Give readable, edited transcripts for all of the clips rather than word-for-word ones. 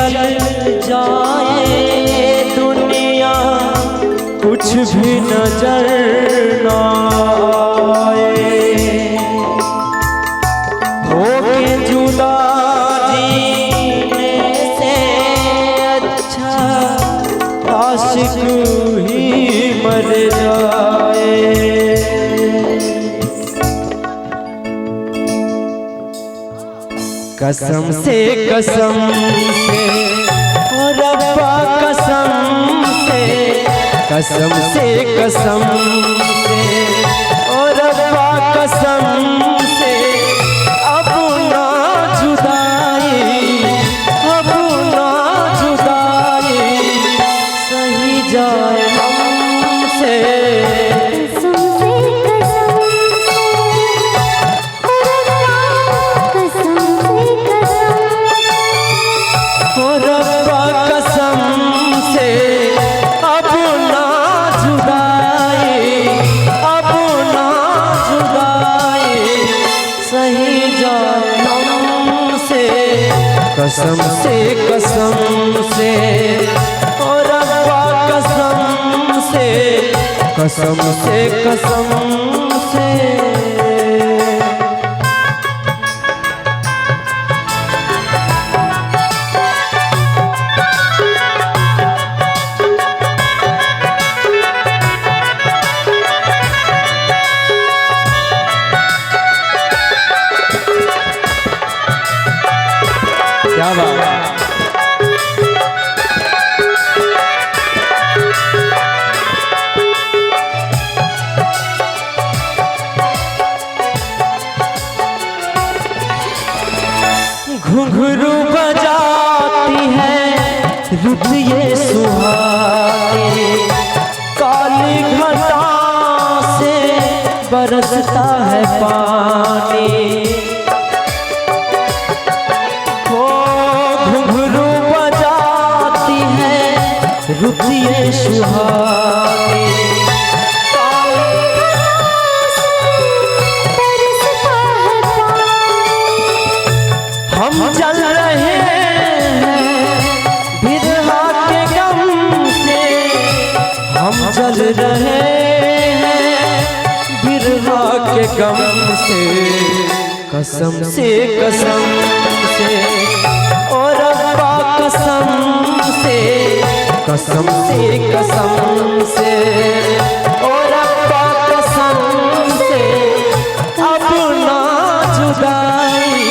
चल जाए दुनिया कुछ भी नजर ना आए, होके जुदा जीने से अच्छा आशिक ही मर जाए। कसम से ओ रब्बा कसम से ओ रब्बा कसम से अब ना जुदाई, अब ना जुदाई सही जाए हमसे। कसम से ओ रब्बा कसम से क्या बात। घुंघरू बजाती है रुत ये सुहानी, काली घटा से बरसता है पानी। घुंघरू बजाती है रुत ये सुहानी, हम जल रहे हैं बिरहा के गम से, हम जल रहे हैं बिरहा के गम से। कसम से ओ रब्बा कसम से ओ रब्बा कसम से अब ना जुदाई,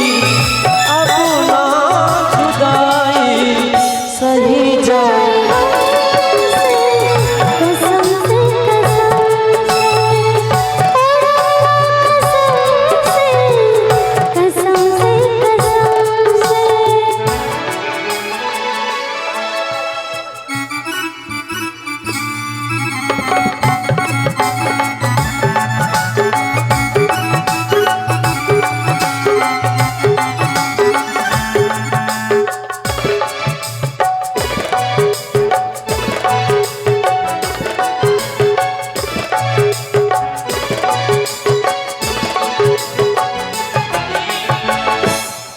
अब ना जुदाई सही जाए।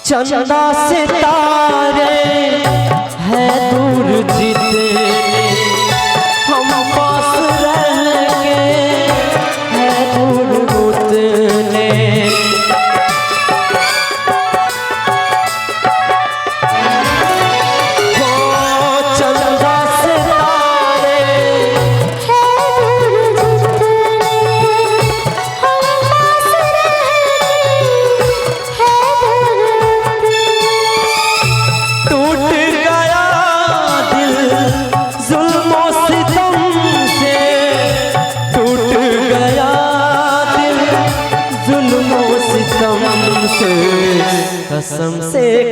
चंदा सितारे है दूर जितने, हम पास रह के है दूर उतने। चंदा सितारे है दूर जितने, हम पास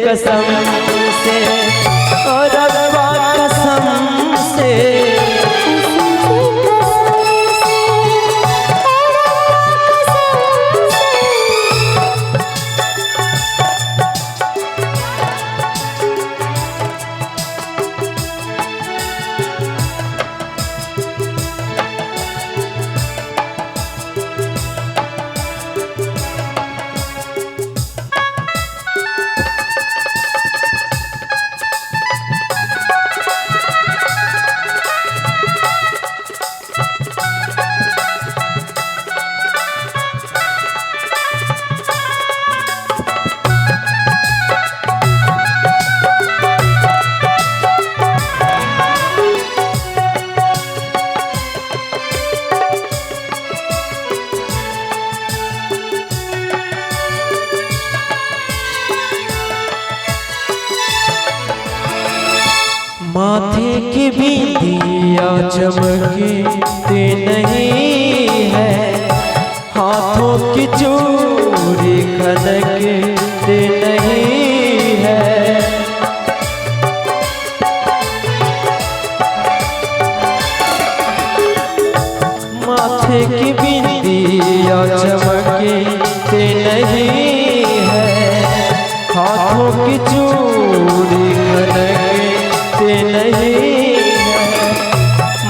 कसम से ओ रब्बा कसम से। की भी दिया चमकते नहीं है, हाथों की चूड़ी खनकते नहीं है। माथे की बिंदिया चमकते नहीं है, हाथों की चूड़ी खनकते नहीं है।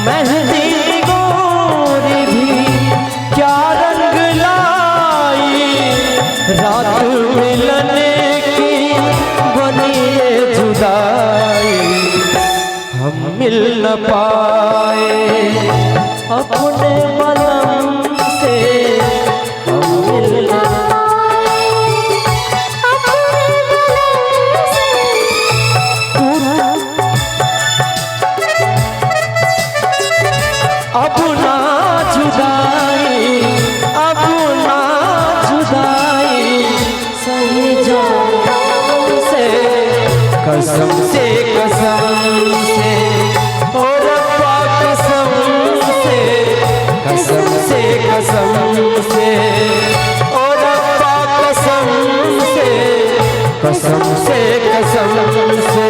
मेहंदी गोरी भी क्या रंग लाई, रात मिलने की बनी ये जुदाई। हम मिल न पाए अपने बलम से, हम मिल न अब ना जुदाई, अब ना जुदाई सही जान से, कसम से कसम से, ओ रब्बा कसम से, कसम से कसम से, ओ रब्बा कसम से, कसम से कसम से।